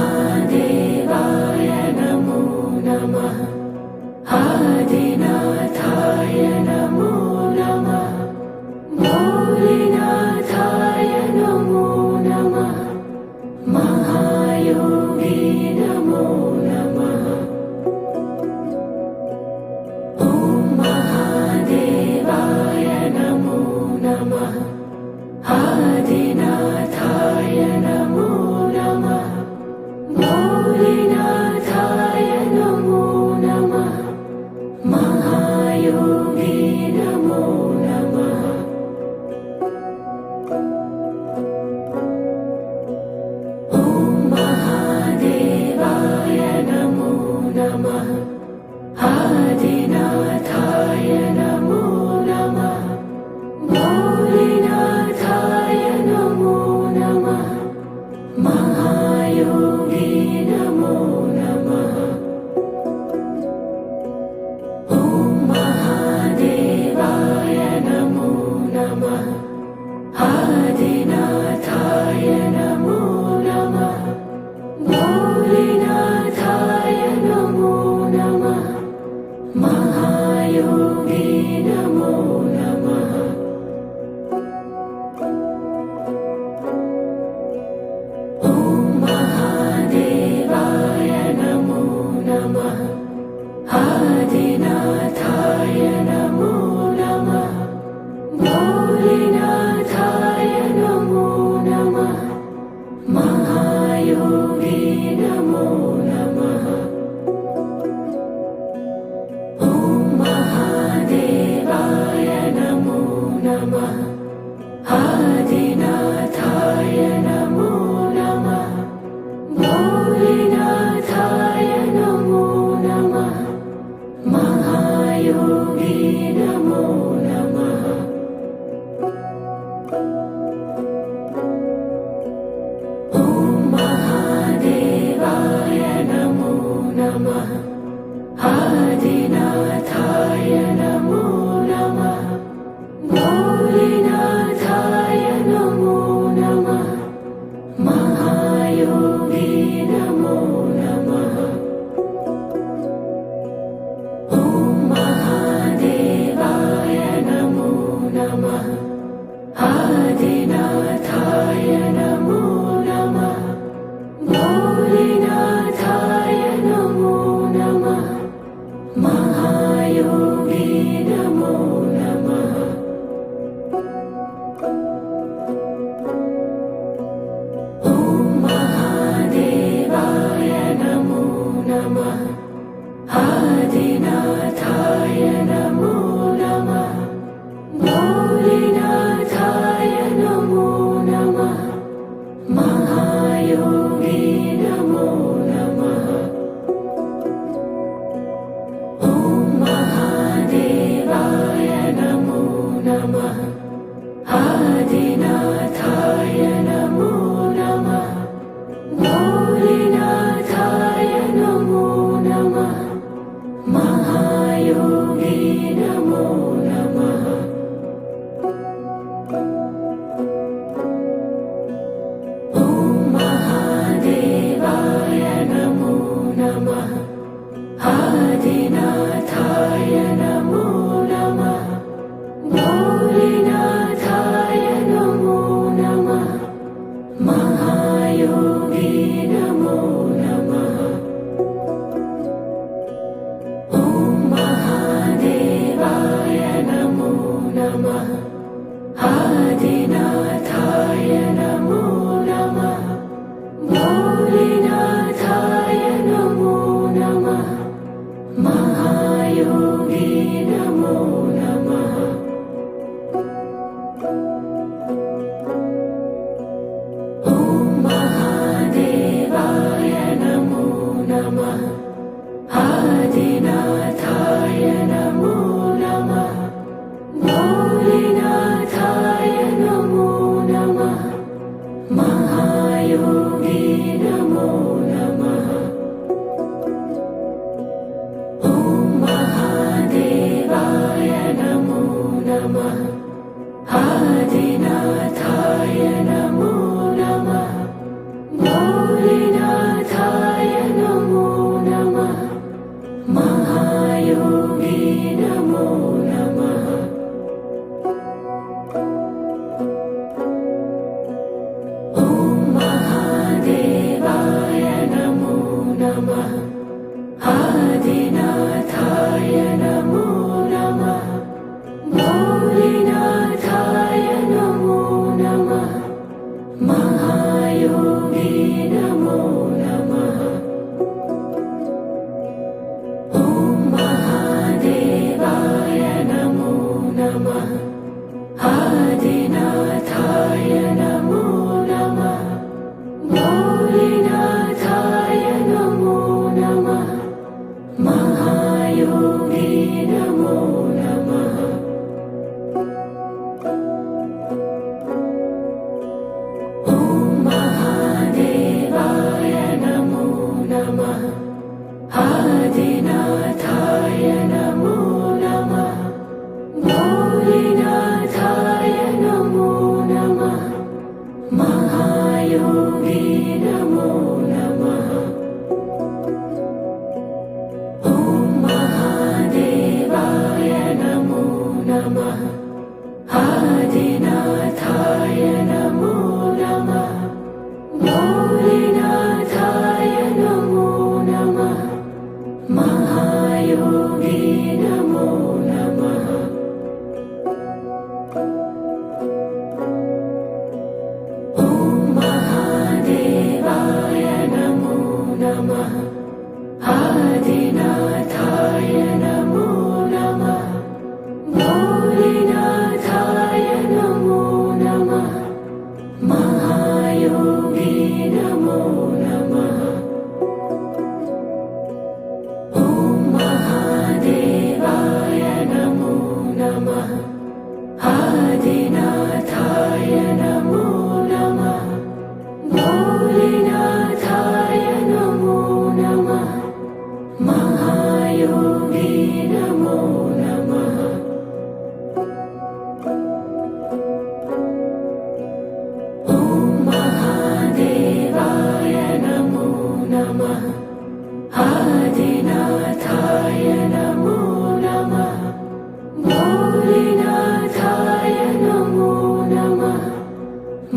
महादेवाय नमो नमः। आदिनाथाय नमो नमः। भोलेनाथाय नमो नमः। महायोगी नमो नमः। ॐ महादेवाय नमो नमः। आदिनाथाय नमो नमः। भोलेनाथाय नमो नमः। महायोगी नमो नमः। ॐ महादेवाय नमो नमः। आदिनाथाय नमो नमः। भोलेनाथाय नमो नमः। महायोगी नमो नमः। ॐ महादेवाय नमो नमः। आदिनाथाय नमो नमः। भोलेनाथाय नमो नमः। महायोगी नमो नमः। ॐ महादेवाय नमो नमः। आदिनाथाय नमो नमः। भोलेनाथाय नमो नमः। महायोगी नमो नमः। ॐ महादेवाय नमो नमः। आदिनाथाय नमो नमः। भोलेनाथाय नमो नमः। महायोगी नमो नमः। ॐ महादेवाय नमो नमः। आदिनाथाय नमो नमः। भोलेनाथाय नमो नमः। महायोगी नमो नमः। ॐ महादेवाय नमो नमः। आदिनाथाय नमो नमः। भोलेनाथाय नमो नमः। महायोगी नमो नमः। ॐ महादेवाय नमो नमः। आदिनाथाय नमो नमः। भोलेनाथाय नमो नमः। महायोगी नमो नमः। ॐ महादेवाय नमो नमः। आदिनाथाय नमो नमः। भोलेनाथाय नमो नमः। महायोगी नमो नमः। ॐ महादेवाय नमो नमः। आदिनाथाय नमो नमः। भोलेनाथाय नमो नमः। महायोगी नमो नमः। ॐ महादेवाय नमो नमः। आदिनाथाय नमो नमः। भोलेनाथाय नमो नमः। महायोगी नमो नमः। ॐ महादेवाय नमो नमः। आदिनाथाय नमो नमः। भोलेनाथाय नमो आदिनाथाय नमो नमः भोलेनाथाय नमो नमः महायोगी नमो नमः ॐ महादेवाय नमो नमः आदिनाथाय नमो नमः भोलेनाथाय नमो नमः महायोगी नमो नमः ॐ महादेवाय नमो नमः आदिनाथाय नमो नमः भोलेनाथाय नमो नमः महायोगी नमो नमः ॐ महादेवाय नमो नमः आदिनाथाय नमो नमः भोलेनाथाय नमो नमः महायोगी नमो नमः ॐ महादेवाय नमो नमः आदिनाथाय नमो नमः भोलेनाथाय नमो नमः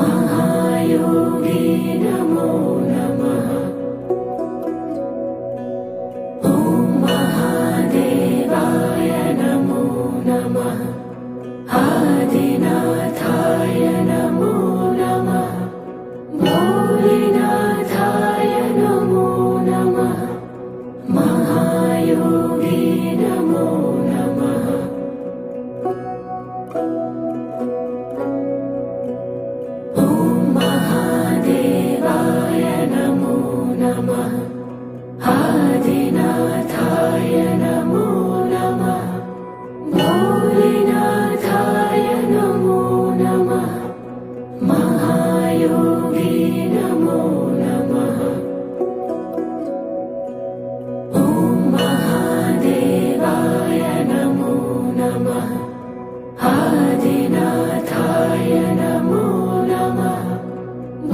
महायोगी नमो नमः ॐ महादेवाय नमो नमः आदिनाथाय नमो नमः भोलेनाथाय नमो नमः महायोगी नमो नमः ॐ महादेवाय नमो नमः आदिनाथाय नमो नमः भोलेनाथाय नमो नमः महायोगी नमो नमः ॐ महादेवाय नमो नमः आदिनाथाय नमो नमः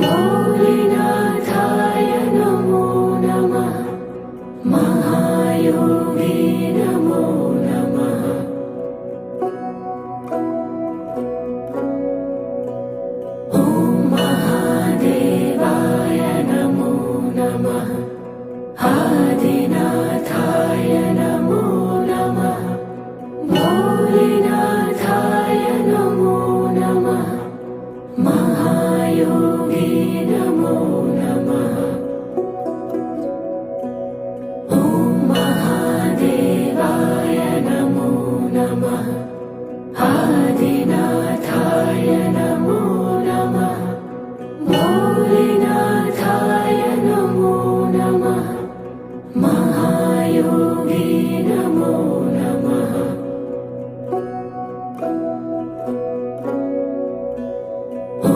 भोलेनाथाय नमो नमः महायोगी नमो नमः ॐ महादेवाय नमो नमः आदिनाथाय नमो नमः भोलेनाथाय नमो नमः महायोगी नमो नमः ॐ महादेवाय नमो नमः आदिनाथाय नमो नमः भोलेनाथाय नमो नमः महायोगी नमो नमः ॐ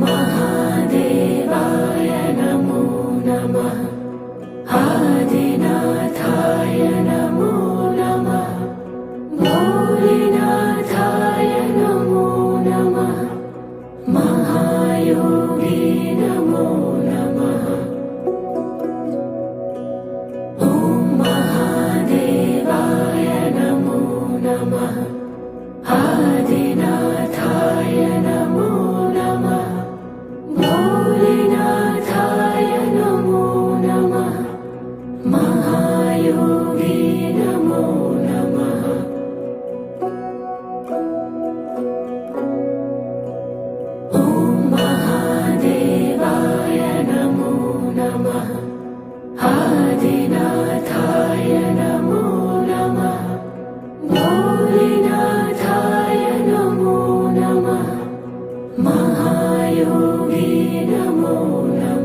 महादेवाय नमो नमः आदिनाथाय नमो नमः भोलेनाथाय नमो नमः महायोगी नमो नमः ॐ महादेवाय नमो नमः आदिनाथाय नमो नमः भोलेनाथाय नमो नमः महायोगी नमो नमः ॐ महादेवाय नमो नमः आदिनाथाय नमो नमः भोलेनाथाय नमो नमः महायोगी नमो नमः